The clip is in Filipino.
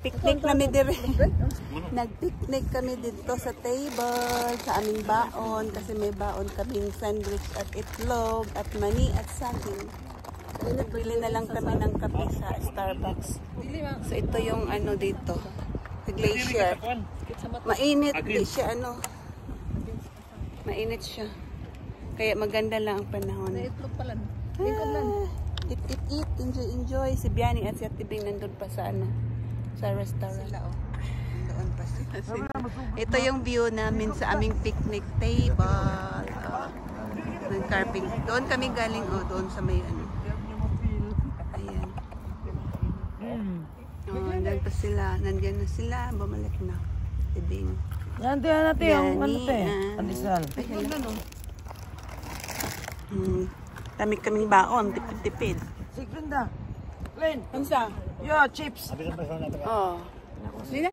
Nag-picnic kami dire. Nag-picnic kami dito sa table, sa aming baon. Kasi may baon kaming sandwich at itlog at mani at saging. Bili na lang kami ng kape sa Starbucks. So ito yung ano dito. Glacier. Mainit. Di siya ano. Mainit siya. Kaya maganda lang ang panahon. Itlog pala. Eat. Enjoy. Si Biani at si Atibing nandun pa sa ano. Sa restaurant. Sila, doon pa sila. Ito yung view namin sa aming picnic table. Ng carping. Doon kami galing. Doon sa may ano. Ayan. Nandiyan pa sila. Nandiyan na sila. Bumalik na. Atibing. Nandiyan natin yung ano te. Andisal. Dami kaming baon, tipid-tipid. Sigrinda. Len. Ansa? Yo, chips. Oh.